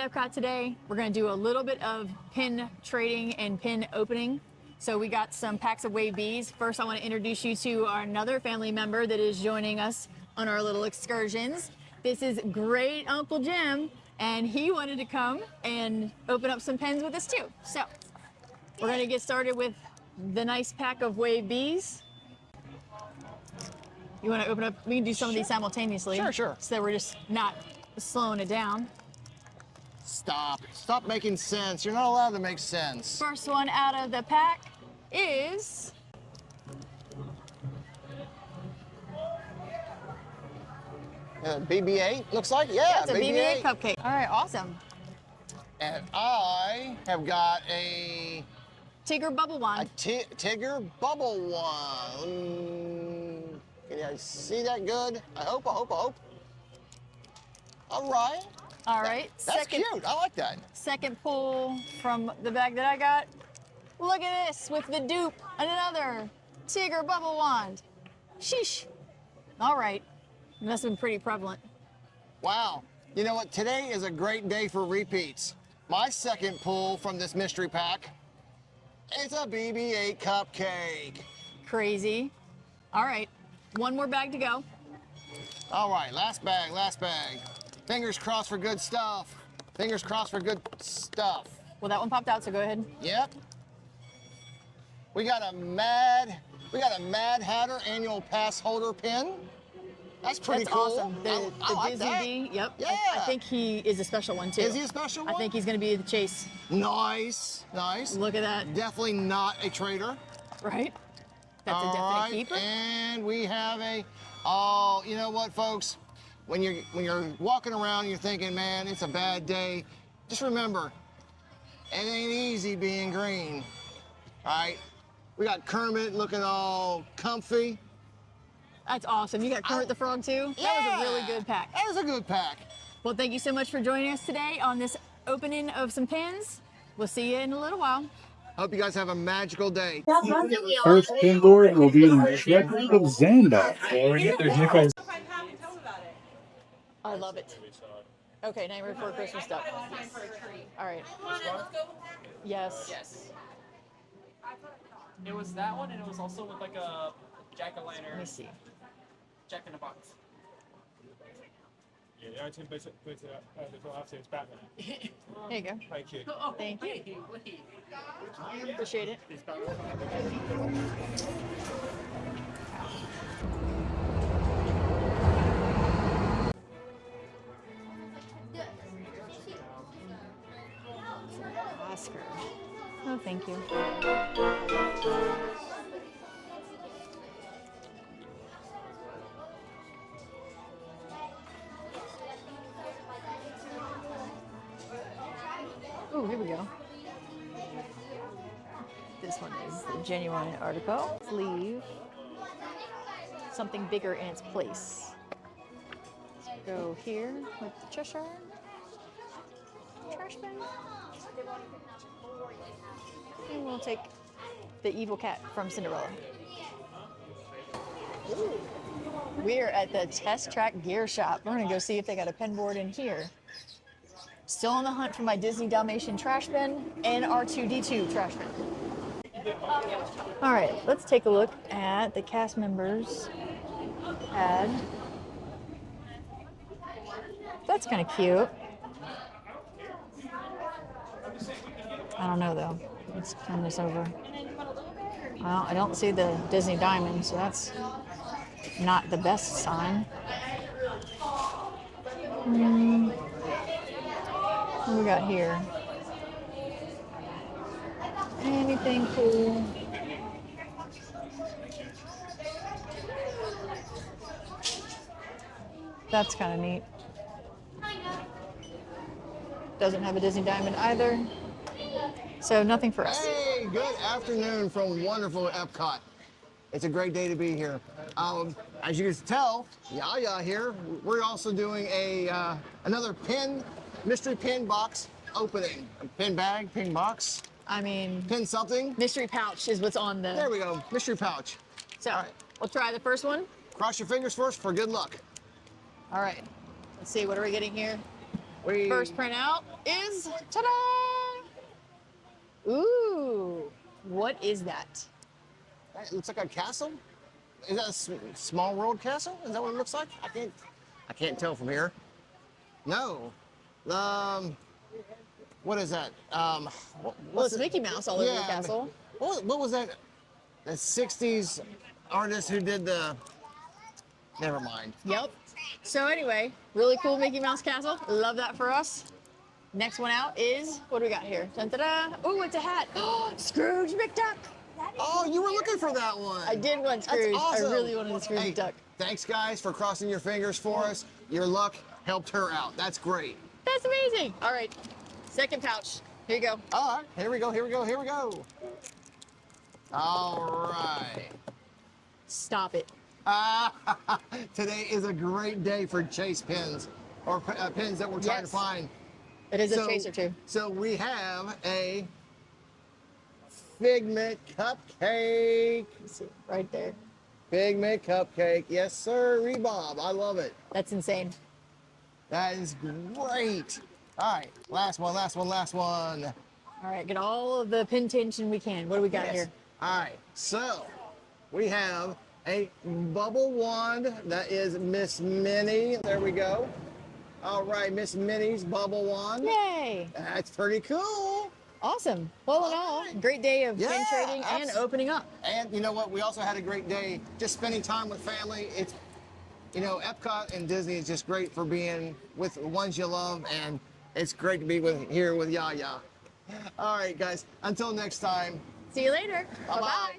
at EPCOT today. We're going to do a little bit of pin trading and pin opening. So we got some packs of Wave Bs. First, I want to introduce you to another family member that is joining us on our little excursions. This is great Uncle Jim, and he wanted to come and open up some pins with us too. So we're going to get started with the nice pack of Wave Bs. You want to open up? We can do some of these simultaneously. Sure. So that we're just not slowing it down. Stop making sense. You're not allowed to make sense. First one out of the pack is BB-8 looks like, yeah. it's a BB-8 cupcake. All right, awesome. And I have got a Tigger bubble wand. Tigger bubble wand. Can you see that good? I hope. All right. All right. That's cute. I like that. Second pull from the bag that I got. Look at this with the dupe. Another Tigger bubble wand. Sheesh. All right. Must have been pretty prevalent. Wow. You know what? Today is a great day for repeats. My second pull from this mystery pack is a BB-8 cupcake. Crazy. All right. One more bag to go. All right. Last bag. Fingers crossed for good stuff. Well, that one popped out, so go ahead. Yep. We got a Mad Hatter annual pass holder pin. That's pretty That's cool. awesome. The like Disney that. D, yep. Yeah. I think he is a special one too. Is he a special one? I think he's going to be the chase. Nice. Look at that. Definitely not a trader. Right? That's a definite keeper. And we have oh, you know what, folks? When you're walking around and you're thinking, man, it's a bad day, just remember, it ain't easy being green. All right? We got Kermit looking all comfy. That's awesome. You got Kermit the Frog too? Yeah. That was a really good pack. That was a good pack. Well, thank you so much for joining us today on this opening of some pins. We'll see you in a little while. Hope you guys have a magical day. First pin board will be Jack of Xanda. I love it. Okay, Nightmare Before Christmas stuff. All right. Yes. It was that one, and it was also with like a jack-o'-lantern. Let me see. Jack in the box. Yeah, the only thing better after is Batman. There you go. Thank you. Thank you. Appreciate it. Oscar. Oh, thank you. Oh, here we go. This one is the genuine article. Sleeve. Something bigger in its place. Let's go here with the Cheshire. Trash bin. And we'll take the evil cat from Cinderella. Ooh. We're at the Test Track Gear Shop. We're gonna go see if they got a pen board in here. Still on the hunt for my Disney Dalmatian trash bin and R2-D2 trash bin. All right, let's take a look at the cast members ad. That's kind of cute. I don't know though. Let's turn this over. Well, I don't see the Disney diamond, so that's not the best sign. What do we got here? Anything cool? That's kind of neat. Doesn't have a Disney diamond either. So nothing for us. Hey, good afternoon from wonderful EPCOT. It's a great day to be here. As you can tell, Yaya here, we're also doing another mystery pin box opening. A pin bag, pin box. I mean, Pin something. mystery pouch is what's on the. There we go, mystery pouch. So All right. we'll try the first one. Cross your fingers first for good luck. All right. Let's see. What are we getting here? First printout is, ta-da! Ooh, what is that? That looks like a castle. Is that a small world castle? Is that what it looks like? I can't tell from here. No. What is that? Well, What's it's Mickey Mouse all over the castle. What was that? The 60s artist who did the. Never mind. Yep. So anyway, really cool Mickey Mouse castle. Love that for us. Next one out is, what do we got here? Dun-da-da. Oh, it's a hat. Scrooge McDuck. Oh, you were looking for that one. I did want Scrooge. That's awesome. I really wanted the Scrooge Hey, McDuck. thanks, guys, for crossing your fingers for us. Your luck helped her out. That's great. That's amazing. All right, second pouch. Here you go. All right, here we go, here we go, here we go. All right. Stop it. Today is a great day for chase pins, or pins that we're trying to Yes. find. It is a chaser too. So we have a Figment cupcake. See, right there. Figment cupcake. Yes, sir, Rebob. I love it. That's insane. That is great. All right, last one, last one, last one. All right, get all of the pin tension we can. What do we got here? All right, so we have a bubble wand that is Miss Minnie. There we go. All right, Miss Minnie's bubble wand. Yay! That's pretty cool. Awesome. Well, in all, great day of pin trading and opening up. And you know what? We also had a great day just spending time with family. It's, you know, EPCOT and Disney is just great for being with the ones you love, and it's great to be here with Yaya. All right, guys. Until next time. See you later. Bye-bye. Bye-bye.